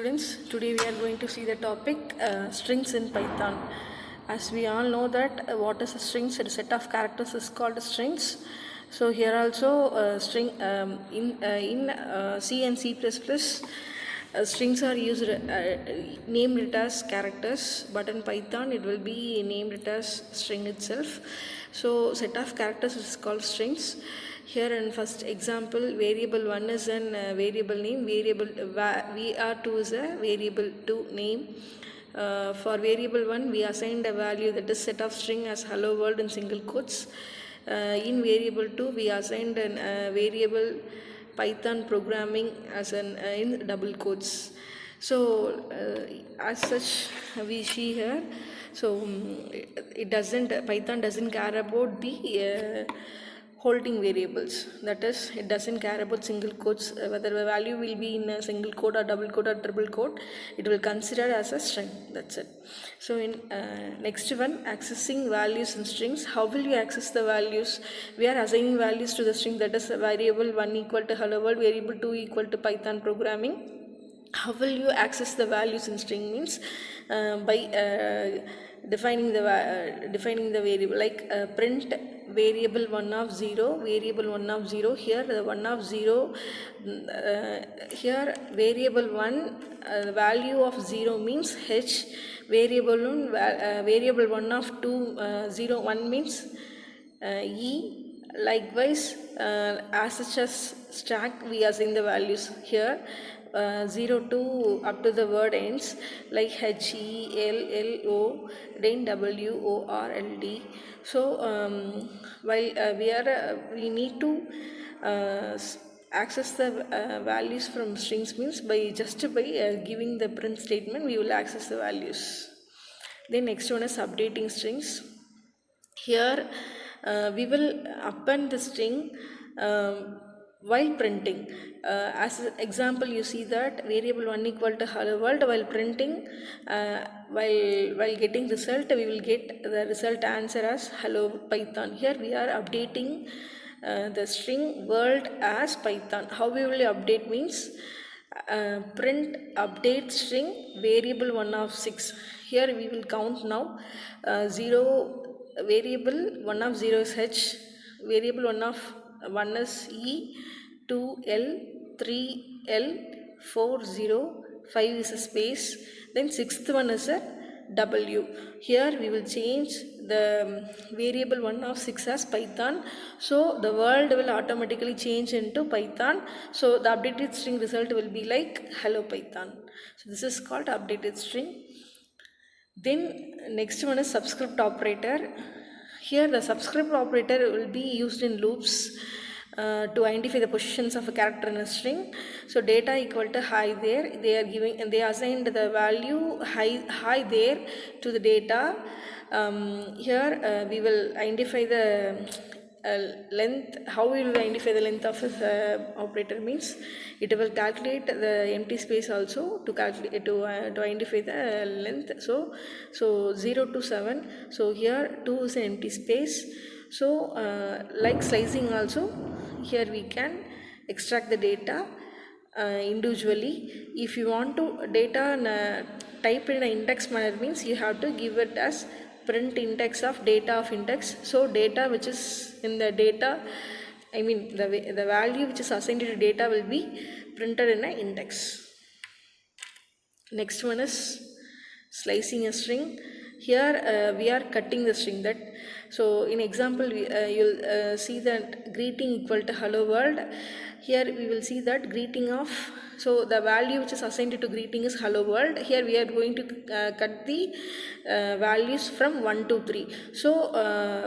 students, today we are going to see the topic strings in Python. As we all know that what is a strings, a set of characters is called strings. So here also string in C and C++, strings are used named it as characters, but in Python it will be named it as string itself. So set of characters is called strings. Here in first example, variable 1 is an variable name, variable var2 is a variable 2 name. For variable 1 we assigned a value, that is set of string as hello world in single quotes. In variable 2 we assigned an variable Python programming as an in double quotes. So as such we see here, so Python doesn't care about the holding variables, that is it doesn't care about single quotes, whether the value will be in a single quote or double quote or triple quote, it will consider as a string. That's it. So in next one, accessing values in strings. How will you access the values? We are assigning values to the string, that is variable 1 equal to hello world, variable 2 equal to Python programming. How will you access the values in string means by defining the variable, like print variable 1 of 0, variable 1 of 0. Here the 1 of 0, here variable 1 value of 0 means h, variable 1 of 2 0 1 means e. Likewise, as such as stack we assign the values here 0 to up to the word ends, like h, e, l, l, o, then w, o, r, l, d. So while we need to access the values from strings means by giving the print statement we will access the values. Then next one is updating strings. Here we will append the string while printing. As an example, you see that variable 1 equal to hello world, while printing, while getting result, we will get the result answer as hello Python. Here we are updating the string world as Python. How we will update means print update string variable 1 of 6. Here we will count now 0, variable 1 of 0 is h, variable 1 of 1 is e, 2 l, 3 l, 4 0, 5 is a space, then sixth one is a w. Here we will change the variable 1 of 6 as Python, so the world will automatically change into Python. So the updated string result will be like hello Python. So this is called updated string. Then next one is subscript operator. Here the subscript operator will be used in loops to identify the positions of a character in a string. So data equal to hi there, they assigned the value hi there to the data. Here we will identify the length. How we will identify the length of a operator means it will calculate the empty space also to calculate to identify the length. So 0 to 7. So here 2 is an empty space. So like slicing also, here we can extract the data individually. If you want to data type in an index manner means you have to give it as print index of data of index. So data which is in the data, I mean the value which is assigned to data will be printed in an index. Next one is slicing a string. Here we are cutting the string. That so in example you'll see that greeting equal to hello world. Here we will see that greeting of, so the value which is assigned to greeting is hello world. Here we are going to cut the values from 1 to 3. So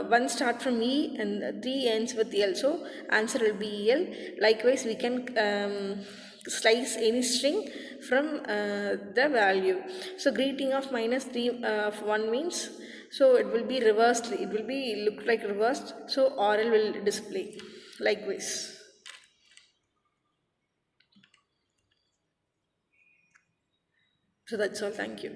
1 start from E and 3 ends with L. So answer will be L. Likewise we can slice any string from the value. So greeting of -3 of 1 means, so it will be reversed, it will be look like reversed, so RL will display. Likewise. So that's all. Thank you.